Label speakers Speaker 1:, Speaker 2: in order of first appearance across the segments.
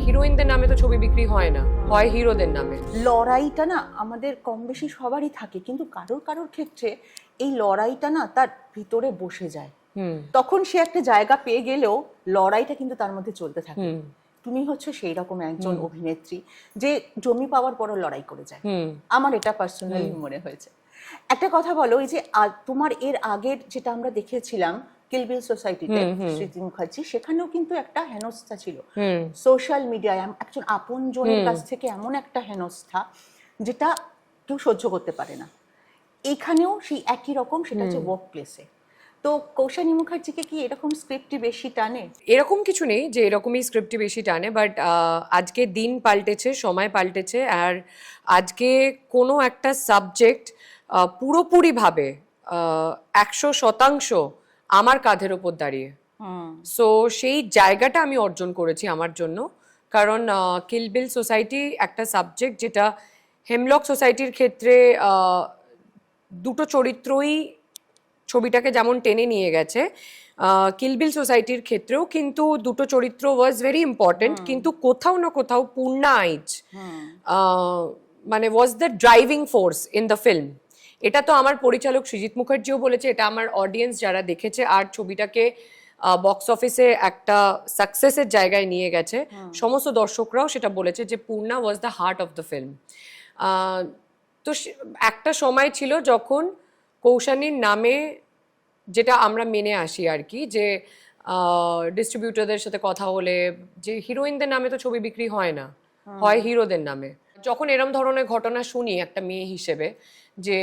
Speaker 1: হিরোইনদের নামে তো ছবি বিক্রি হয় না, হয় হিরোদের নামে।
Speaker 2: লড়াইটা না আমাদের কম বেশি সবারই থাকে, কিন্তু কারোর কারোর ক্ষেত্রে এই লড়াইটা না তার ভিতরে বসে যায়। তখন সে একটা জায়গা পেয়ে গেলেও লড়াইটা কিন্তু তার মধ্যে চলতে থাকে। তুমি হচ্ছে সেই রকম একজন অভিনেত্রী যে জমি পাওয়ার পরও লড়াই করে যায়, আমার এটা পার্সোনালি মনে হয়েছে। একটা কথা বলো, এই যে তোমার এর আগের যেটা আমরা দেখেছিলাম কিল বিল সোসাইটিতে স্মৃতি মুখার্জি, সেখানেও কিন্তু একটা হেনস্থা ছিল সোশ্যাল মিডিয়ায়, একজন আপন জনের কাছ থেকে এমন একটা হেনস্থা যেটা কেউ সহ্য করতে পারে না। এখানেও সেই একই রকম, সেটা হচ্ছে ওয়ার্ক প্লেসে। তো কৌশানী মুখার্জিকে কি এরকম স্ক্রিপ্টই বেশি টানে?
Speaker 1: এরকম কিছু নেই যে এরকমই স্ক্রিপ্টই বেশি টানে, বাট আজকে দিন পাল্টেছে, সময় পাল্টেছে, আর আজকে কোনো একটা সাবজেক্ট পুরোপুরিভাবে 100% আমার কাঁধের ওপর দাঁড়িয়ে। সো সেই জায়গাটা আমি অর্জন করেছি আমার জন্য, কারণ কিল বিল সোসাইটি একটা সাবজেক্ট যেটা হেমলক সোসাইটির ক্ষেত্রে দুটো চরিত্রই ছবিটাকে যেমন টেনে নিয়ে গেছে, কিল বিল সোসাইটির ক্ষেত্রেও কিন্তু দুটো চরিত্র ওয়াজ ভেরি ইম্পর্টেন্ট, কিন্তু কোথাও না কোথাও পূর্ণা আইচ মানে was the driving force in the film. এটা তো আমার পরিচালক সৃজিত মুখার্জিও বলেছে, এটা আমার অডিয়েন্স যারা দেখেছে আর ছবিটাকে বক্স অফিসে একটা সাকসেসের জায়গায় নিয়ে গেছে, সমস্ত দর্শকরাও সেটা বলেছে যে Purna was the heart of the film. তো একটা সময় ছিল যখন কৌশানীর নামে, যেটা আমরা মেনে আসি আর কি, যে ডিস্ট্রিবিউটরদের সাথে কথা হলে যে হিরোইনদের নামে তো ছবি বিক্রি হয় না, হয় হিরোদের নামে। যখন এরম ধরনের ঘটনা শুনি একটা মেয়ে হিসেবে, যে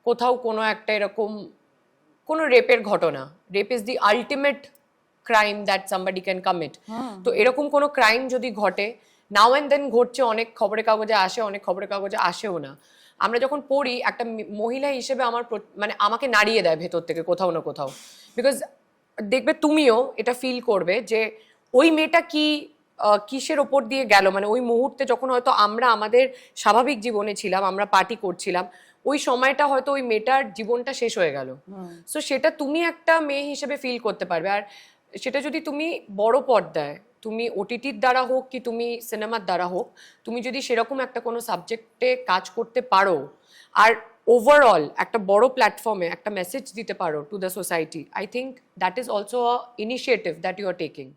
Speaker 1: কোথাও কোনো একটা এরকম কোনো রেপের ঘটনা, rape is the ultimate crime that somebody can commit, তো এরকম কোনো ক্রাইম যদি ঘটে, নাও অ্যান্ড দেন ঘটছে, অনেক খবরের কাগজে আসে, অনেক খবরের কাগজে আসেও না, আমরা যখন পড়ি একটা মহিলা হিসেবে আমার মানে আমাকে নাড়িয়ে দেয় ভেতর থেকে কোথাও না কোথাও। বিকজ দেখবে তুমিও এটা ফিল করবে যে ওই মেয়েটা কি কিসের ওপর দিয়ে গেল, মানে ওই মুহূর্তে যখন হয়তো আমরা আমাদের স্বাভাবিক জীবনে ছিলাম, আমরা পার্টি করছিলাম, ওই সময়টা হয়তো ওই মেয়েটার জীবনটা শেষ হয়ে গেল। সো সেটা তুমি একটা মেয়ে হিসেবে ফিল করতে পারবে। আর সেটা যদি তুমি বড় পর্দায়, তুমি ওটিটির দ্বারা হোক কি তুমি সিনেমার দ্বারা হোক, তুমি যদি সেরকম একটা কোনো সাবজেক্টে কাজ করতে পারো আর ওভারঅল একটা বড় প্ল্যাটফর্মে একটা মেসেজ দিতে পারো to the society, I think that is also a initiative that you are taking.